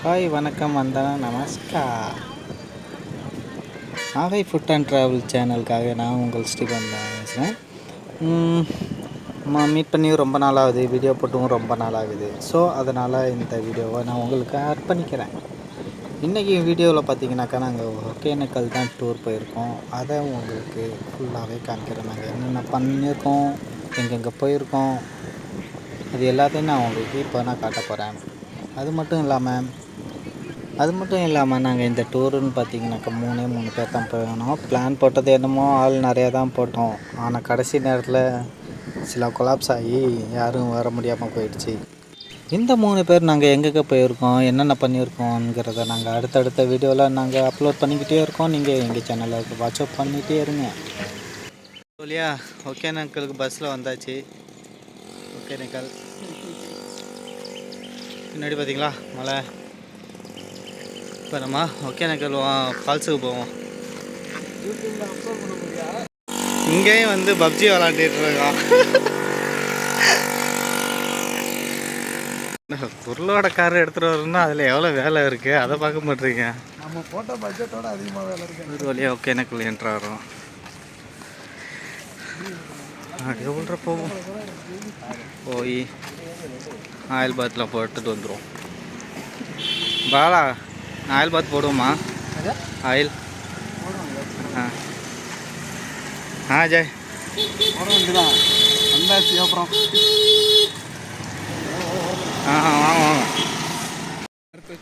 Hi வணக்கம் வந்தனா நமஸ்கார். Nagai food and travel சேனலுக்காக நான் உங்கள் ஸ்ரீகாந்த் பேசுகிறேன். மீட் பண்ணி ரொம்ப நாள் ஆகுது, வீடியோ போட்டும் ரொம்ப நாள் ஆகுது. ஸோ அதனால் இந்த வீடியோவை நான் உங்களுக்கு அர்ப்பணிக்கிறேன். இன்றைக்கி வீடியோவில் பார்த்தீங்கன்னாக்கா நாங்கள் ஒகேனக்கல் தான் டூர் போயிருக்கோம். அதை உங்களுக்கு ஃபுல்லாகவே காமிக்கிறேன். நாங்கள் என்னென்ன பண்ணியிருக்கோம், எங்கெங்கே போயிருக்கோம், அது எல்லாத்தையும் நான் உங்களுக்கு இப்போ நான் காட்ட போகிறேன். அது மட்டும் இல்லாமல் நாங்கள் இந்த டூருன்னு பார்த்தீங்கன்னாக்கா 3 பேர் தான் போகணும். பிளான் போட்டது என்னமோ ஆள் நிறையா தான் போட்டோம். ஆனால் கடைசி நேரத்தில் சில கொலாப்ஸ் ஆகி யாரும் வர முடியாமல் போயிடுச்சு. இந்த 3 பேர் நாங்கள் எங்கெங்கே போயிருக்கோம், என்னென்ன பண்ணியிருக்கோங்கிறத நாங்கள் அடுத்தடுத்த வீடியோவில் நாங்கள் அப்லோட் பண்ணிக்கிட்டே இருக்கோம். நீங்கள் எங்கள் சேனலில் வாட்ஸ்அப் பண்ணிகிட்டே இருங்க. இல்லையா, ஒகேனக்கலுக்கு பஸ்ஸில் வந்தாச்சு. ஒகேனக்கல் பின்னாடி பார்த்தீங்களா மலை. இப்போ நம்ம ஒகேனக்கல் ஃபால்ஸுக்கு போவோம். இங்கேயும் வந்து பப்ஜி விளாண்டுட்டு இருக்கோம். பொருளோட கார் எடுத்துகிட்டு வரணும்னா அதில் எவ்வளோ வேலை இருக்குது, அதை பார்க்க மாட்டேறீங்க. நம்ம போட்ட பட்ஜெட்டோட அதிகமாக வேலை இருக்குது. ஒரு வழியாக ஒகேனக்கல் என்ட்ரு ஆகிறோம். எவ்வளோ போவோம், போய் ஆயில் பாத்தில் போட்டுட்டு வந்துடும். பாலா ஆயில் பாத் போடுவோமா? ஆயில் ஜெய் போட வேண்டியதான். வந்தாச்சு. அப்புறம் வாங்க.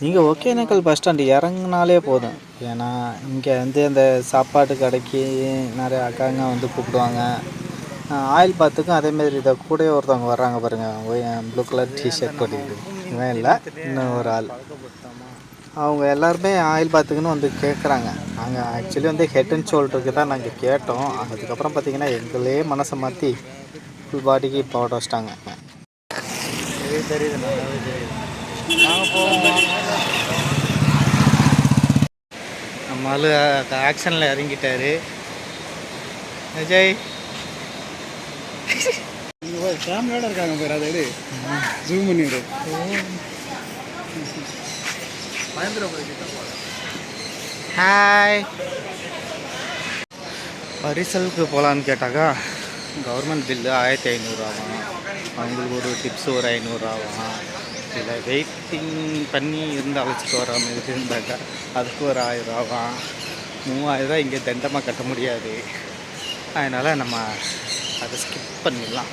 நீங்கள் ஒகேனக்கல் பஸ் ஸ்டாண்டு இறங்குனாலே போதும். ஏன்னா இங்கே வந்து அந்த சாப்பாட்டு கடைக்கு நிறைய அக்காங்க வந்து கூப்பிடுவாங்க. ஆயில் பாத்துக்கும் அதேமாரி இதை கூட ஒருத்தவங்க வர்றாங்க பாருங்கள், ப்ளூ கலர் டிஷர்ட் போட்டுக்கிட்டு. இவன் இல்லை, இன்னும் ஒரு ஆள். அவங்க எல்லாருமே ஆயில் பாத்துக்குன்னு வந்து கேட்குறாங்க. நாங்கள் ஆக்சுவலி வந்து ஹெட் அண்ட் ஷோல்டருக்கு தான் நாங்கள் கேட்டோம். அதுக்கப்புறம் பார்த்திங்கன்னா எங்களே மனசை மாற்றி ஃபுல் பாடிக்கு போட வச்சிட்டாங்க. தெரியுது, நல்லாவே தெரியுது. நாங்கள் போவோம். நம்ம ஆள் ஆக்ஷனில் இறங்கிட்டார். விஜய் ஃபேமிலியோட இருக்காங்க பேர். அதை ஜூம் பண்ணிவிடு. ஹாய். பரிசலுக்கு போகலான்னு கேட்டாக்கா கவர்மெண்ட் பில்லு 1500 ஆகும். அவங்களுக்கு ஒரு டிப்ஸ் ஒரு 500 ஆகும். இல்லை வெயிட்டிங் பண்ணி இருந்து அழைச்சிட்டு வர மாதிரி இருந்தாக்கா அதுக்கு ஒரு 1000 ஆகும். 3000 இங்கே தண்டமாக கட்ட முடியாது. அதனால் நம்ம அதை ஸ்கிப் பண்ணிடலாம்.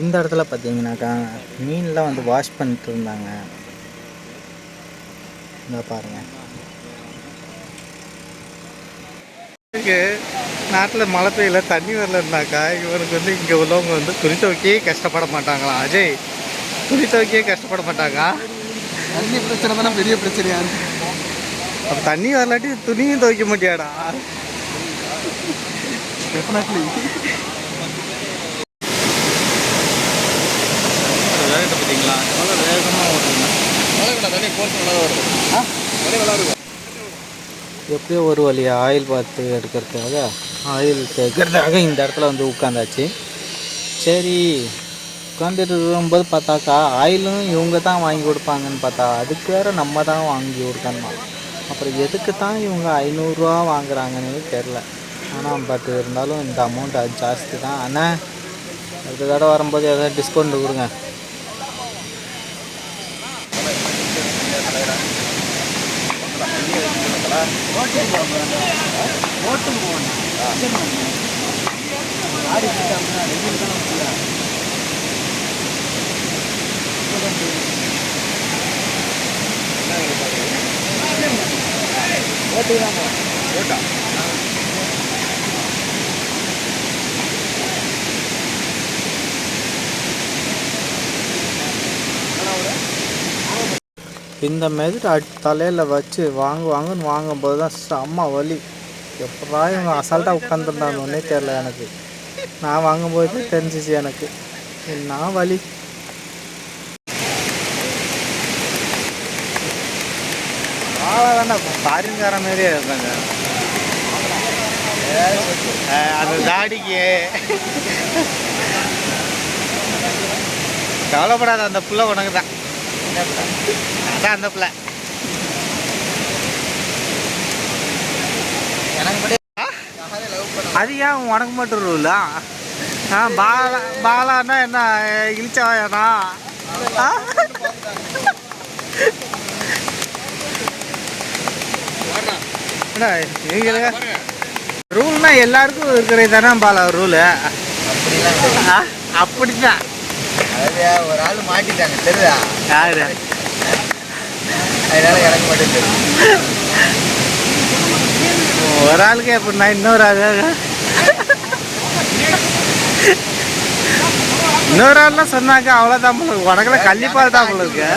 இந்த இடத்துல பார்த்தீங்கன்னாக்கா மீன்லாம் வந்து வாஷ் பண்ணிட்டு இருந்தாங்க. இந்த பாருங்கள், நாட்டில் மழை பெய்யல, தண்ணி வரலன்னாக்கா இவனுக்கு வந்து இங்கே உள்ளவங்க வந்து துணி துவைக்கே கஷ்டப்பட மாட்டாங்களாம். அஜய், துணி துவைக்கே கஷ்டப்பட மாட்டாங்க. தண்ணி பிரச்சனை தானே பெரிய பிரச்சனையா? அப்போ தண்ணி வரலாட்டி துணியும் துவைக்க மாட்டியாடா? டெஃபினெட்லி. வேகத்தை பார்த்தீங்களா, எவ்வளோ வேகமாக ஓட்டுங்க. தண்ணி போட்டு நல்லா இருக்கும். எப்படியோ ஒரு வழியாக ஆயில் பார்த்து எடுக்கிறதுக்காக ஆயில் கேட்கறதுக்காக இந்த இடத்துல வந்து உட்காந்தாச்சு. சரி, உட்காந்துட்டு இருக்கும்போது பார்த்தாக்கா ஆயிலும் இவங்க தான் வாங்கி கொடுப்பாங்கன்னு பார்த்தா அதுக்கு வேறு நம்ம தான் வாங்கி கொடுக்கணும். அப்புறம் எதுக்கு தான் இவங்க 500 ரூபா வாங்குறாங்கன்னு தெரில. ஆனால் பட் இருந்தாலும் இந்த அமௌண்ட் அது ஜாஸ்தி தான். ஆனால் அடுத்த தடவை வரும்போது எதாவது டிஸ்கவுண்ட் கொடுங்க. இந்த மாதிரி தலையில் வச்சு வாங்குன்னு வாங்கும்போது தான் செம்ம வலி. எப்படா இவங்க அசால்ட்டாக உட்காந்துருந்தாங்கன்னே தெரில எனக்கு. நான் வாங்கும்போது தெரிஞ்சிச்சு எனக்கு என்ன வலி. வேண்டாம், பாரின்கார மாதிரியே இருக்காங்க. அந்த தாடிக்கு கவலைப்படாத, அந்த புள்ள உனக்கு தான். அதான் அந்த பிள்ளை எனக்கு மட்டும் அது ஏன் உனக்கு மட்டும் ரூலா? பாலான்னா என்ன இழிச்சவாயானா? ரூல்னா எல்லாருக்கும் இருக்கிறது தானே பாலா ரூலு? அப்படிதான் ஒரு ஆள் மாட்டிட்டாங்க தெரியுதா? யாரு? அதனால எனக்கு மட்டும் தெரியும். ஒரு ஆளுக்கு எப்படின்னா இன்னொரு ஆள்லாம் சொன்னாங்க அவ்வளோதான் போல. உனக்குலாம் கள்ளிப்பால் தான் போல இருக்கு.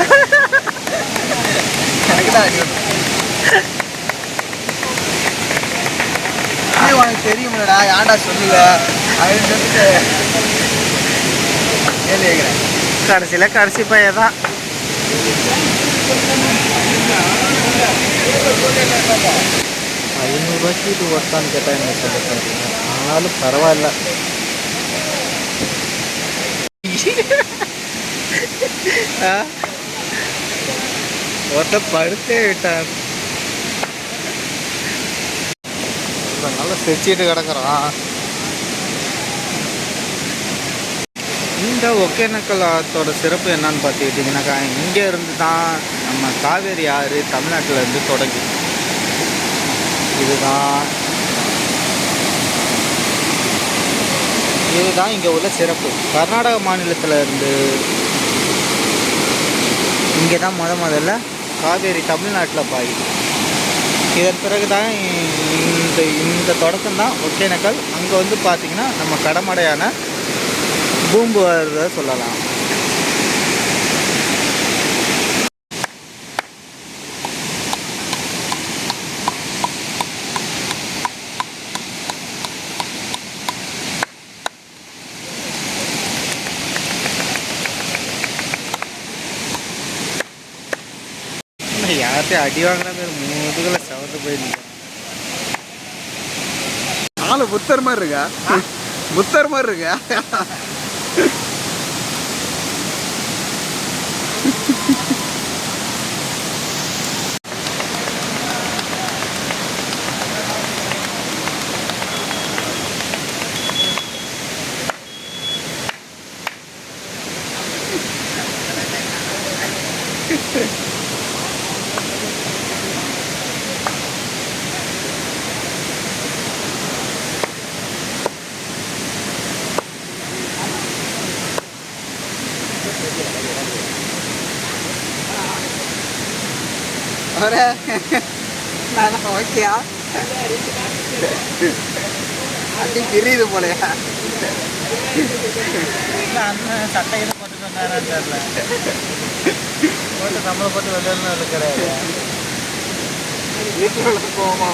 உனக்கு தெரியும்லடா, ஏன்டா சொல்லல அப்படின்னு சொல்லிட்டு கேள்வி கேட்குறேன். கடைசியில் கடைசி பையன் தான். ₹500 இது ஒர்த்தான்னு கேட்டால் என்ன சொல்ல? ஆனாலும் பரவாயில்ல. ஒருத்த படுத்தே விட்டார். நல்லா செச்சிட்டு கிடக்குறான். இந்த ஒகேனக்கல் ஆற்றோட சிறப்பு என்னன்னு பார்த்துக்கிட்டிங்கனாக்கா, இங்கே இருந்து தான் நம்ம காவேரி ஆறு தமிழ்நாட்டில் இருந்து தொடங்கி இதுதான் இங்கே உள்ள சிறப்பு. கர்நாடக மாநிலத்தில் இருந்து இங்கே தான் முதல்ல காவேரி தமிழ்நாட்டில் பாயுது. இதன் பிறகு தான் இந்த தொடக்கம் தான் ஒகேனக்கல். அங்கே வந்து பார்த்திங்கன்னா நம்ம கடமடையான பூம்புகார் சொல்லலாம். யார்கிட்டையும் அடி வாங்கின பேர் முதுகுல சவந்து போயிருந்தீங்க. ஆளு புத்தர் மாதிரி இருக்கா? புத்தர் மாதிரி இருக்கா? ஓகேயா? அப்படி தெரியுது போலையா? அண்ணன் சட்டையில போட்டு வந்தாரான்னு தெரியல. போட்டு நம்மளை போட்டு வெளியே கிடையாது. வீட்டில் போவோமா?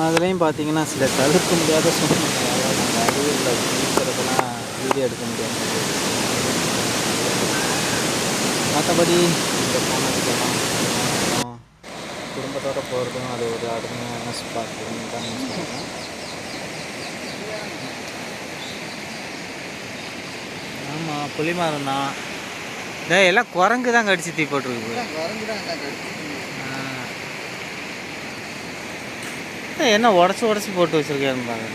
அதுலேயும் பார்த்தீங்கன்னா சில தவிர்க்க முடியாத சூழ்நிலையால் நாங்கள் அருவியில் குளிக்கிறதெல்லாம் வீடியோ எடுக்க முடியாது. மற்றபடி இங்கே போனதுக்கெல்லாம் குடும்பத்தோடு போகிறதும் அது ஒரு அருமையான ஸ்பாட்டுன்னு தான் நான் சொல்லுவேன். ஆமாம், புளிமரம் தான். இதே எல்லாம் குரங்கு தான் கடிச்சு தீ போட்டிருக்கு. என்ன உடச்சி போட்டு வச்சுருக்கேன்னு பாருங்க.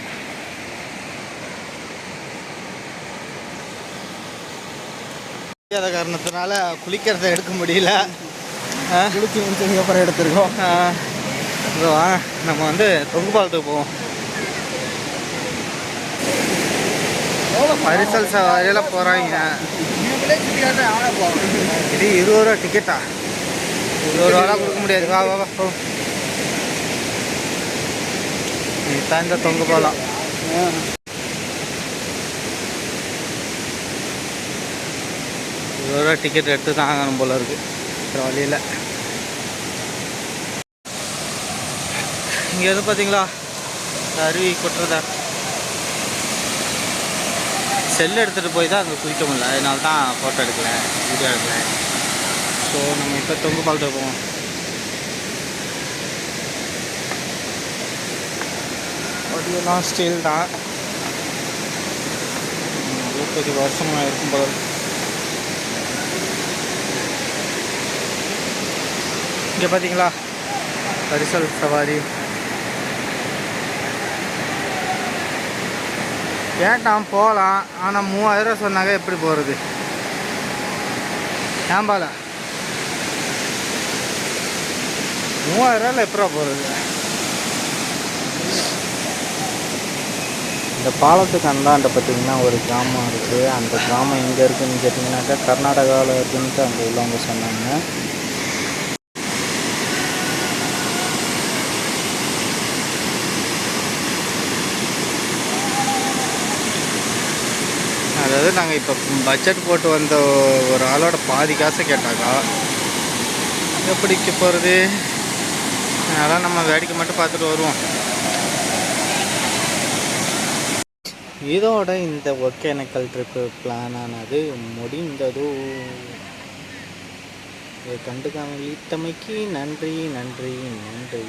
முடியாத காரணத்தினால குளிக்கிறத எடுக்க முடியல. குளிச்சு முடிச்சதுக்கப்புறம் எடுத்துருக்கோம். வாங்க நம்ம வந்து தொங்கு பாலத்துக்கு போவோம். பரிசல் சவாரியெல்லாம் போகிறாங்க. இது 20 ரூபா டிக்கெட்டா? 20 ரூபாலாம் கொடுக்க முடியாது. வா வா வா போ. இதுதான் இந்த தொங்கு பாலம். 20 ரூபா டிக்கெட் எடுத்து தான் ஆகணும் போல இருக்கு. வேறு வழியில். இங்கே எது பார்த்தீங்களா அருவி கொட்டுறதா? செல் எடுத்துகிட்டு போய் தான் அங்கே குளிக்க முடியல. அதனால தான் ஃபோட்டோ எடுக்கல, வீடியோ எடுக்கல. ஸோ நம்ம இப்போ தொங்கு பாலத்துக்கு போவோம். ஒடியெல்லாம் ஸ்டீல் தான். 20 வருஷமாக இருக்கும் போது. இங்கே பார்த்தீங்களா பரிசல் சவாரி. கேட்டான் போகலாம், ஆனால் 3000 ரூபா சொன்னாங்க. எப்படி போகிறது? ஏம்பால 3000 ரூபாயில் எப்படா போகிறது? இந்த பாலத்துக்கு அந்தாண்ட பார்த்திங்கன்னா ஒரு கிராமம் இருக்குது. அந்த கிராமம் எங்கே இருக்குதுன்னு கேட்டிங்கனாக்கா கர்நாடகாவில் இருக்குதுன்ட்டு அங்கே உள்ளவங்க சொன்னாங்க. அதாவது நாங்கள் இப்போ பட்ஜெட் போட்டு வந்த ஒரு ஆளோட பாதி காசை கேட்டாக்கா எப்படிக்கு போகிறது? அதெல்லாம் நம்ம வேடிக்கை மட்டும் பார்த்துட்டு வருவோம். இதோட இந்த ஒகேனக்கல் ட்ரிப்பு பிளான் ஆனது முடிந்ததோ. இதை கண்டுக்காமலிட்டமைக்கு நன்றி நன்றி நன்றி.